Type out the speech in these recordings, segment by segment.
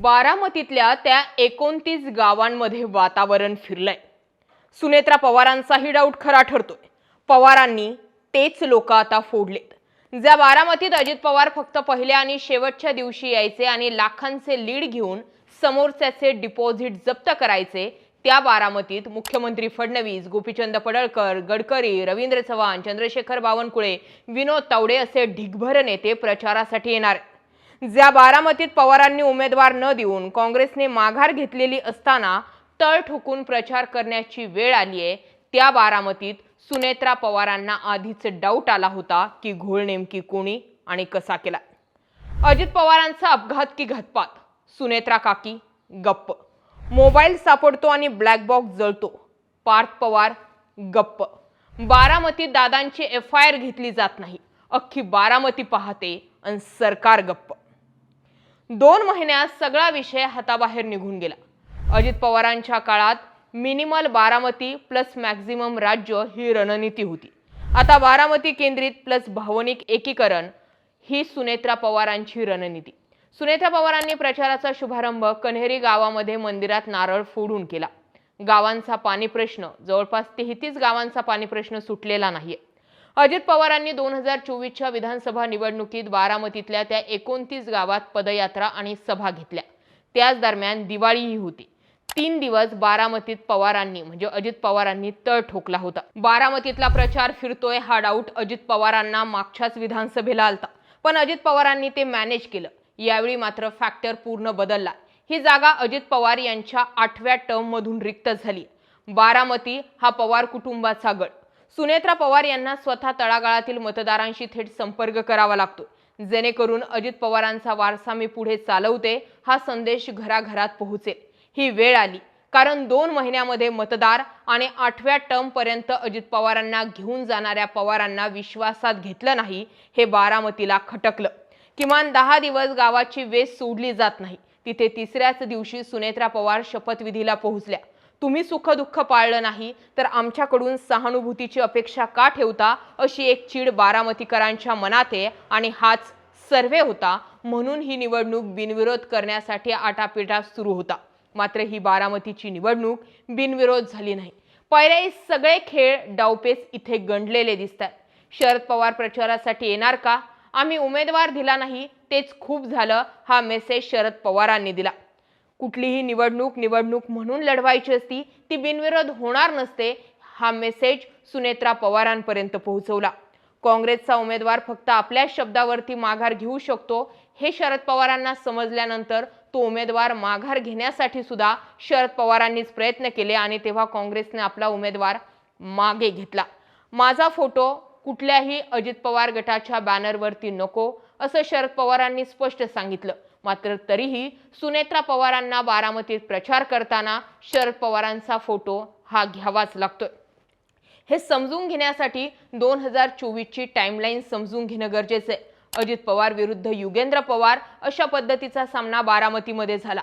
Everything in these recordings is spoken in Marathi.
बारामतीतल्या त्या 29 गावांमध्ये वातावरण फिरलंय। सुनेत्रा पवारांचाही डाऊट खरा ठरतोय। पवारांनी तेच लोक आता फोडलेत। ज्या बारामतीत अजित पवार फक्त पहिल्या आणि शेवटच्या दिवशी यायचे आणि लाखांचे लीड घेऊन समोरच्याचे डिपॉझिट जप्त करायचे, त्या बारामतीत मुख्यमंत्री फडणवीस, गोपीचंद पडळकर, गडकरी, रवींद्र चव्हाण, चंद्रशेखर बावनकुळे, विनोद तावडे असे ढिगभर नेते प्रचारासाठी येणार आहेत। ज्या बारामतीत पवारांनी उमेदवार न देऊन काँग्रेसने माघार घेतलेली असताना तळ ठोकून प्रचार करण्याची वेळ आली आहे, त्या बारामतीत सुनेत्रा पवारांना आधीच डाऊट आला होता की घोळ नेमकी कोणी आणि कसा केला। अजित पवारांचा अपघात की घातपात? सुनेत्रा काकी गप्प। मोबाईल सापडतो आणि ब्लॅक बॉक्स जळतो, पार्थ पवार गप्प। बारामतीत दादांची FIR घेतली जात नाही, अख्खी बारामती पाहते आणि सरकार गप्प। 2 महिन्यात सगळा विषय हाताबाहेर निघून गेला। अजित पवारांच्या काळात मिनिमल बारामती प्लस मॅक्झिमम राज्य ही रणनीती होती। आता बारामती केंद्रित प्लस भावनिक एकीकरण ही सुनेत्रा पवारांची रणनीती। सुनेत्रा पवारांनी प्रचाराचा शुभारंभ कन्हेरी गावामध्ये मंदिरात नारळ फोडून केला। गावांचा पाणी प्रश्न, जवळपास 33 गावांचा पाणी प्रश्न सुटलेला नाहीये। अजित पवारांनी 2024च्या विधानसभा निवडणुकीत बारामतीतल्या त्या 29 गावात पदयात्रा आणि सभा घेतल्या। त्याच दरम्यान दिवाळीही होती। 3 दिवस बारामतीत पवारांनी म्हणजे अजित पवारांनी तळ ठोकला होता। बारामतीतला प्रचार फिरतोय हा डाऊट अजित पवारांना मागच्याच विधानसभेला आलता, पण अजित पवारांनी ते मॅनेज केलं। यावेळी मात्र फॅक्टर पूर्ण बदलला। ही जागा अजित पवार यांच्या 8व्या टर्म मधून रिक्त झाली। बारामती हा पवार कुटुंबाचा गड। सुनेत्रा पवार यांना स्वतः तळागाळातील मतदारांशी थेट संपर्क करावा लागतो, जेणेकरून अजित पवारांचा वारसा मी पुढे चालवते हा संदेश घराघरात पोहोचेल। ही वेळ आली कारण 2 महिन्यामध्ये मतदार आणि 8व्या टर्म पर्यंत अजित पवारांना घेऊन जाणाऱ्या पवारांना विश्वासात घेतलं नाही, हे बारामतीला खटकलं। किमान 10 दिवस गावाची वेस सोडली जात नाही। तिथे 3ऱ्याच दिवशी सुनेत्रा पवार शपथविधीला पोहोचल्या। तुम्ही सुख दुःख पाळलं नाही तर आमच्याकडून सहानुभूतीची अपेक्षा का ठेवता, अशी एक चीड बारामतीकरांच्या मनात आहे आणि हाच सर्वे होता म्हणून ही निवडणूक बिनविरोध करण्यासाठी आटापिटा सुरू होता। मात्र ही बारामतीची निवडणूक बिनविरोध झाली नाही। पहिले सगळे खेळ डावपेच इथे गंडलेले दिसतात। शरद पवार प्रचारासाठी येणार का? आम्ही उमेदवार दिला नाही, तेच खूप झालं हा मेसेज शरद पवारांनी दिला। कुठलीही निवडणूक म्हणून लढवायची असती, ती बिनविरोध होणार नसते, हा मेसेज सुनेत्रा पवारांपर्यंत पोहोचवला। काँग्रेसचा उमेदवार फक्त आपल्या शब्दावरती माघार घेऊ शकतो हे शरद पवारांना समजल्यानंतर तो उमेदवार माघार घेण्यासाठी सुद्धा शरद पवारांनीच प्रयत्न केले आणि तेव्हा काँग्रेसने आपला उमेदवार मागे घेतला। माझा फोटो कुठल्याही अजित पवार गटाच्या बॅनरवरती नको असं शरद पवारांनी स्पष्ट सांगितलं। मात्र तरीही सुनेत्रा पवारांना बारामतीत प्रचार करताना शरद पवारांचा फोटो हा घ्यावाच लागतोय। हे समजून घेण्यासाठी 2024ची टाइमलाईन समजून घेणं गरजेचं आहे। अजित पवार विरुद्ध युगेंद्र पवार अशा पद्धतीचा सामना बारामतीमध्ये झाला।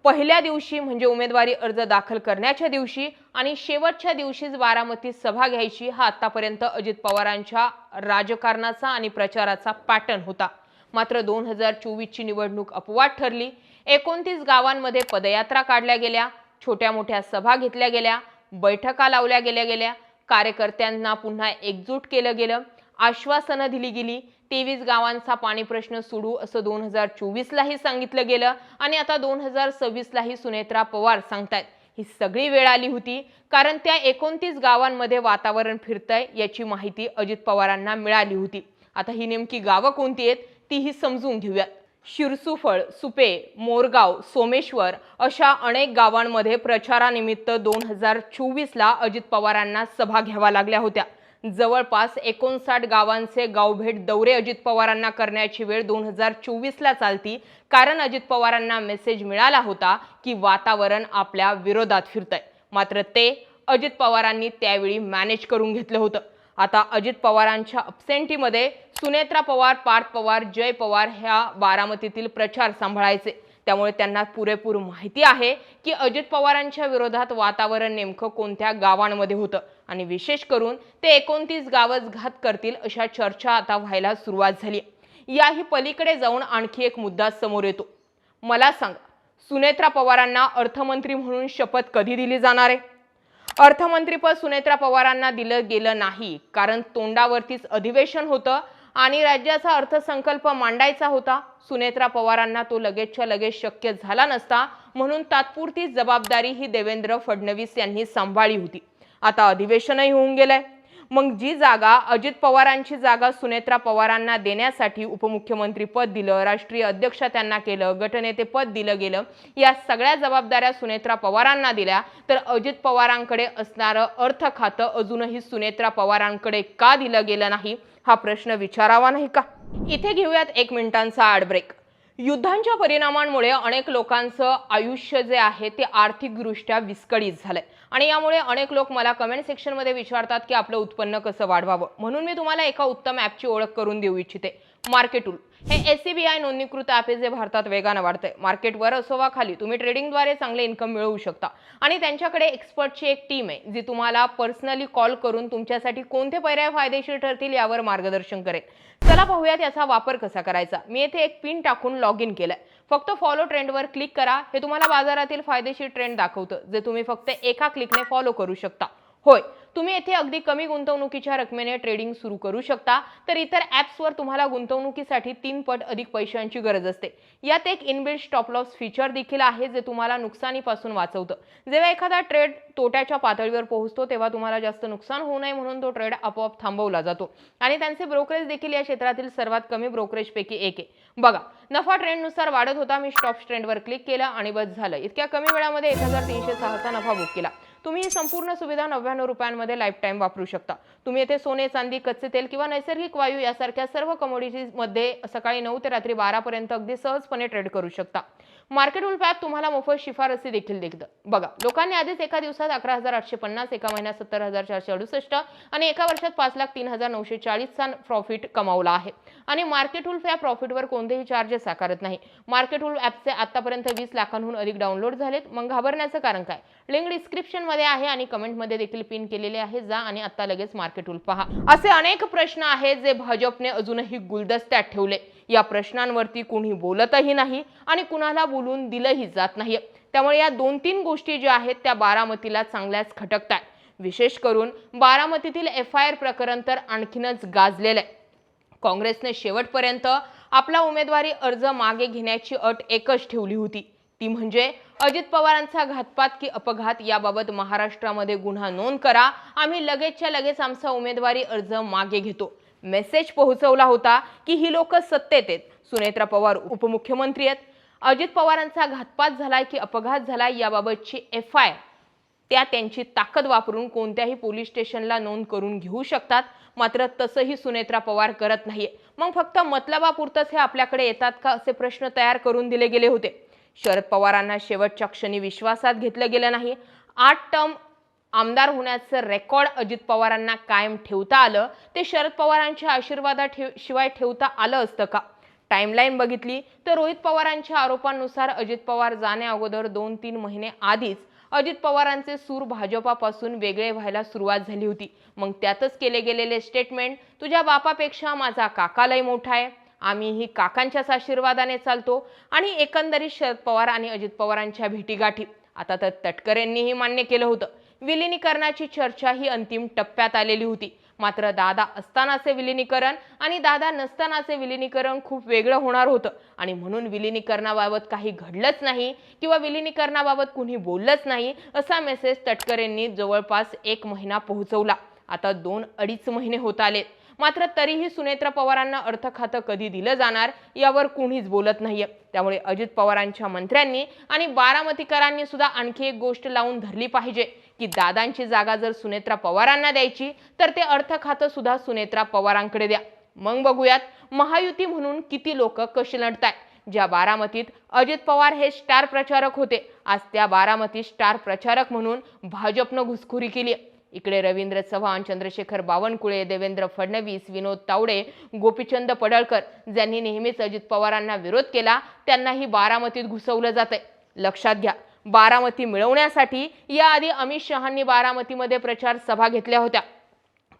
पहिल्या दिवशी म्हणजे उमेदवारी अर्ज दाखल करण्याच्या दिवशी आणि शेवटच्या दिवशीच बारामतीत सभा घ्यायची हा आतापर्यंत अजित पवारांच्या राजकारणाचा आणि प्रचाराचा पॅटर्न होता। मात्र 2024ची निवडणूक अपवाद ठरली। 29 गावांमध्ये पदयात्रा काढल्या गेल्या, छोट्या मोठ्या सभा घेतल्या गेल्या, बैठका लावल्या गेल्या, कार्यकर्त्यांना पुन्हा एकजूट केलं गेलं, आश्वासनं दिली गेली। 23 गावांचा पाणी प्रश्न सोडू असं 2024लाही सांगितलं गेलं आणि आता 2026लाही सुनेत्रा पवार सांगतायत। ही सगळी वेळ आली होती कारण त्या 29 गावांमध्ये वातावरण फिरतंय याची माहिती अजित पवारांना मिळाली होती। आता ही नेमकी गावं कोणती आहेत तीही समजून घेऊयात। शिरसुफळ, सुपे, मोरगाव, सोमेश्वर अशा अनेक गावांमध्ये प्रचारानिमित्त 2024ला अजित पवारांना सभा घ्याव्या लागल्या होत्या। जवळपास 59 गावांचे गावभेट दौरे अजित पवारांना करण्याची वेळ 2024ला चालती कारण अजित पवारांना मेसेज मिळाला होता की वातावरण आपल्या विरोधात फिरतंय। मात्र ते अजित पवारांनी त्यावेळी मॅनेज करून घेतलं होतं। आता अजित पवारांच्या अब्सेंटीमध्ये सुनेत्रा पवार, पार्थ पवार, जय पवार ह्या बारामतीतील प्रचार सांभाळायचे। त्यामुळे त्यांना पुरेपूर माहिती आहे की अजित पवारांच्या विरोधात वातावरण नेमकं कोणत्या गावांमध्ये होतं आणि विशेष करून ते 29 गावच घात करतील अशा चर्चा आता व्हायला सुरुवात झाली। याही पलीकडे जाऊन आणखी एक मुद्दा समोर येतो। मला सांगा, सुनेत्रा पवारांना अर्थमंत्री म्हणून शपथ कधी दिली जाणार आहे? अर्थमंत्रीपद सुनेत्रा पवारांना दिलं गेलं नाही, कारण तोंडावरतीच अधिवेशन होतं आणि राज्याचा अर्थसंकल्प मांडायचा होता. सुनेत्रा पवारांना तो लगेचच्या लगेच शक्य झाला नसता, म्हणून तात्पुरती जबाबदारी ही देवेंद्र फडणवीस यांनी सांभाळली होती. आता अधिवेशनही होऊन गेलंय. मग जी जागा अजित पवारांची जागा सुनेत्रा पवारांना देण्यासाठी उपमुख्यमंत्री पद दिलं, राष्ट्रीय अध्यक्ष त्यांना केलं, गटनेते पद दिलं गेलं, या सगळ्या जबाबदाऱ्या सुनेत्रा पवारांना दिल्या, तर अजित पवारांकडे असणारं अर्थ खातं अजूनही सुनेत्रा पवारांकडे का दिलं गेलं नाही, हा प्रश्न विचारावा नाही का? इथे घेऊयात 1 मिनिटांचा आड ब्रेक. युद्धांच्या परिणामांमुळे अनेक लोकांचं आयुष्य जे आहे ते आर्थिकदृष्ट्या विस्कळीत झालंय आणि यामुळे अनेक लोक मला कमेंट सेक्शनमध्ये विचारतात की आपलं उत्पन्न कसं वाढवावं. म्हणून मी तुम्हाला एका उत्तम ॲपची ओळख करून देऊ इच्छिते. मार्केटूल हे SCBI नोंदणीकृत ॲप आहे जे भारतात वेगानं वाढतंय. मार्केटवर असो वा खाली तुम्ही ट्रेडिंगद्वारे चांगले इन्कम मिळवू शकता आणि त्यांच्याकडे एक्सपर्टची एक टीम आहे जी तुम्हाला पर्सनली कॉल करून तुमच्यासाठी कोणते पर्याय फायदेशीर ठरतील यावर मार्गदर्शन करेल. चला पाहूयात याचा वापर कसा करायचा. मी येथे एक पिन टाकून लॉग इन केलंय. फक्त फॉलो ट्रेंडवर क्लिक करा. हे तुम्हाला बाजारातील फायदेशीर ट्रेंड दाखवतं जे तुम्ही फक्त एका क्लिकने फॉलो करू शकता. होय, तुम्ही येथे अगदी कमी गुंतवणुकीच्या रकमेने ट्रेडिंग सुरू करू शकता, तर इतर ॲप्सवर तुम्हाला गुंतवणुकीसाठी 3 पट अधिक पैशांची गरज असते. यात एक इनबिल्ट स्टॉप लॉस फीचर देखील आहे जे तुम्हाला नुकसानीपासून वाचवतं. जेव्हा एखादा ट्रेड तोट्याच्या पातळीवर पोहोचतो तेव्हा तुम्हाला जास्त नुकसान होऊ नये म्हणून तो ट्रेड आपोआप थांबवला जातो आणि त्यांचे ब्रोकरेज देखील या क्षेत्रातील सर्वात कमी ब्रोकरेजपैकी एक आहे. बघा, नफा ट्रेंडनुसार वाढत होता. मी स्टॉप ट्रेंडवर क्लिक केलं आणि बस झालं. इतक्या कमी वेळामध्ये 1306 चा नफा बुक केला. तुम्ही ही संपूर्ण सुविधा 99 रुपयांमध्ये लाईफ टाइम वापरू शकता. तुम्ही येथे सोने, चांदी, कच्चे तेल किंवा नैसर्गिक वायू यासारख्या सर्व कमोडिटीजमध्ये सकाळी 9 ते रात्री 12 पर्यंत अगदी सहजपणे ट्रेड करू शकता. मार्केटवूल ॲप तुम्हाला मोफत शिफारसी देखील देतं. बघा, लोकांनी आधीच एका दिवसात 11,850, एका महिन्यात 70,468 आणि एका वर्षात 5,03,940 चा प्रॉफिट कमावला आहे आणि मार्केटवूल या प्रॉफिटवर कोणतेही चार्जेस आकारत नाही. मार्केटवूल ॲपचे आतापर्यंत 20 लाखांहून अधिक डाउनलोड झालेत. मग घाबरण्याचं कारण काय? लिंक डिस्क्रिप्शन मध्ये आहे आणि कमेंटमध्ये देखील पिन केलेले आहे. जा आणि आता लगेच मार्केटवूल पहा. असे अनेक प्रश्न आहेत जे भाजपने अजूनही गुलदस्त्यात ठेवले. या प्रश्नांवरती कोणी बोलतही नाही आणि कुणाला बोलून दिलंही जात नाही. त्यामुळे या 2-3 गोष्टी ज्या आहेत त्या बारामतीला चांगल्याच खटकतात. विशेष करून बारामतीतील FIR प्रकरण तर आणखीनच गाजलेलं आहे. काँग्रेसने शेवटपर्यंत आपला उमेदवारी अर्ज मागे घेण्याची अट एकच ठेवली होती, ती म्हणजे अजित पवारांचा घातपात की अपघात याबाबत महाराष्ट्रामध्ये गुन्हा नोंद करा, आम्ही लगेचच्या लगेच आमचा उमेदवारी अर्ज मागे घेतो. मेसेज पोहोचवला होता की ही लोक सत्तेत आहेत. सुनेत्रा पवार उपमुख्यमंत्री आहेत. अजित पवारांचा घातपात झालाय की अपघात झालाय याबाबतची FIR त्या त्यांची ताकद वापरून कोणत्याही पोलीस स्टेशनला नोंद करून घेऊ शकतात. मात्र तसंही सुनेत्रा पवार करत नाहीये. मग फक्त मतलबापुरतच हे आपल्याकडे येतात का असे प्रश्न तयार करून दिले गेले होते. शरद पवारांना शेवटच्या क्षणी विश्वासात घेतलं गेलं नाही. 8 टर्म आमदार होण्याचं रेकॉर्ड अजित पवारांना कायम ठेवता आलं. ते शरद पवारांच्या आशीर्वादाशिवाय ठेवता आलं असतं का? टाइमलाईन बघितली तर रोहित पवारांच्या आरोपांनुसार अजित पवार जाण्या अगोदर 2-3 महिने आधीच अजित पवारांचे सूर भाजपापासून वेगळे व्हायला सुरुवात झाली होती. मग त्यातच केले गेलेले स्टेटमेंट, तुझ्या बापापेक्षा माझा काका लय मोठा आहे, आम्हीही काकांच्याच आशीर्वादाने चालतो आणि एकंदरीत शरद पवार आणि अजित पवारांच्या भेटीगाठी. आता तर तटकरेंनीही मान्य केलं होतं. विलिनीकरणाची चर्चा ही अंतिम टप्प्यात आलेली होती. मात्र दादा असतानाचे विलिनीकरण आणि दादा नसतानाचे विलिनीकरण खूप वेगळं होणार होतं आणि म्हणून विलिनीकरणाबाबत काही घडलंच नाही किंवा विलिनीकरणाबाबत कुणी बोललंच नाही असा मेसेज तटकरेंनी जवळपास 1 महिना पोहोचवला. आता 2-2.5 महिने होत आले. मात्र तरीही सुनेत्रा पवारांना अर्थ खातं कधी दिलं जाणार यावर कोणीच बोलत नाहीये. त्यामुळे अजित पवारांच्या मंत्र्यांनी आणि बारामतीकरांनी सुद्धा आणखी एक गोष्ट लावून धरली पाहिजे की दादांची जागा जर सुनेत्रा पवारांना द्यायची तर ते अर्थ खातं सुद्धा सुनेत्रा पवारांकडे द्या. मग बघूयात महायुती म्हणून किती लोक कशी लढतायत. ज्या बारामतीत अजित पवार हे स्टार प्रचारक होते, आज त्या बारामती स्टार प्रचारक म्हणून भाजपनं घुसखोरी केली. इकडे रवींद्र चव्हाण, चंद्रशेखर बावनकुळे, देवेंद्र फडणवीस, विनोद तावडे, गोपीचंद पडळकर ज्यांनी नेहमीच अजित पवारांना विरोध केला त्यांनाही बारामतीत घुसवलं जातंय. लक्षात घ्या, बारामती मिळवण्यासाठी याआधी अमित शहांनी बारामतीमध्ये प्रचार सभा घेतल्या होत्या.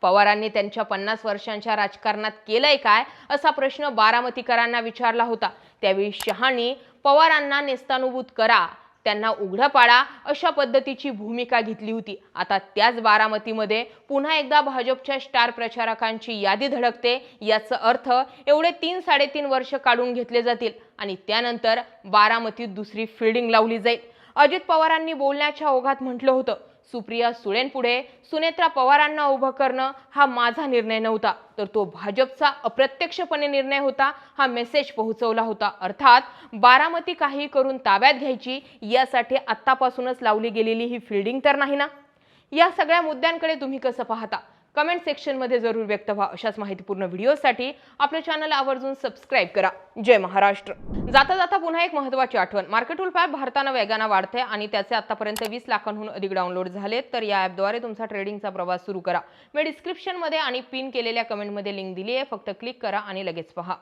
पवारांनी त्यांच्या 50 वर्षांच्या राजकारणात केलंय काय असा प्रश्न बारामतीकरांना विचारला होता. त्यावेळी शहांनी पवारांना नेस्तानुभूत करा, त्यांना उघडं पाडा अशा पद्धतीची भूमिका घेतली होती. आता त्याच बारामतीमध्ये पुन्हा एकदा भाजपच्या स्टार प्रचारकांची यादी धडकते. याचा अर्थ एवढे 3-3.5 वर्ष काढून घेतले जातील आणि त्यानंतर बारामतीत दुसरी फिल्डिंग लावली जाईल. अजित पवारांनी बोलण्याच्या ओघात म्हटलं होतं, सुप्रिया सुळेंपुढे सुनेत्रा पवारांना उभं करणं हा माझा निर्णय नव्हता, तर तो भाजपचा अप्रत्यक्षपणे निर्णय होता. हा मेसेज पोहोचवला होता. अर्थात बारामती काही करून ताब्यात घ्यायची यासाठी आत्तापासूनच लावली गेलेली ही फिल्डिंग तर नाही ना. या सगळ्या मुद्द्यांकडे तुम्ही कसं पाहता? कमेंट सेक्शनमध्ये जरूर व्यक्त व्हा. अशाच माहितीपूर्ण व्हिडिओसाठी आपल्या चॅनल आवर्जून सबस्क्राईब करा. जय महाराष्ट्र. जाता जाता पुन्हा एक महत्त्वाची आठवण. मार्केटूल ॲप भारतानं वेगानं वाढते आणि त्याचे आतापर्यंत 20 लाखांहून अधिक डाउनलोड झालेत. तर या ॲपद्वारे तुमचा ट्रेडिंगचा प्रवास सुरू करा. मी डिस्क्रिप्शनमध्ये आणि पिन केलेल्या कमेंटमध्ये लिंक दिली आहे. फक्त क्लिक करा आणि लगेच पहा.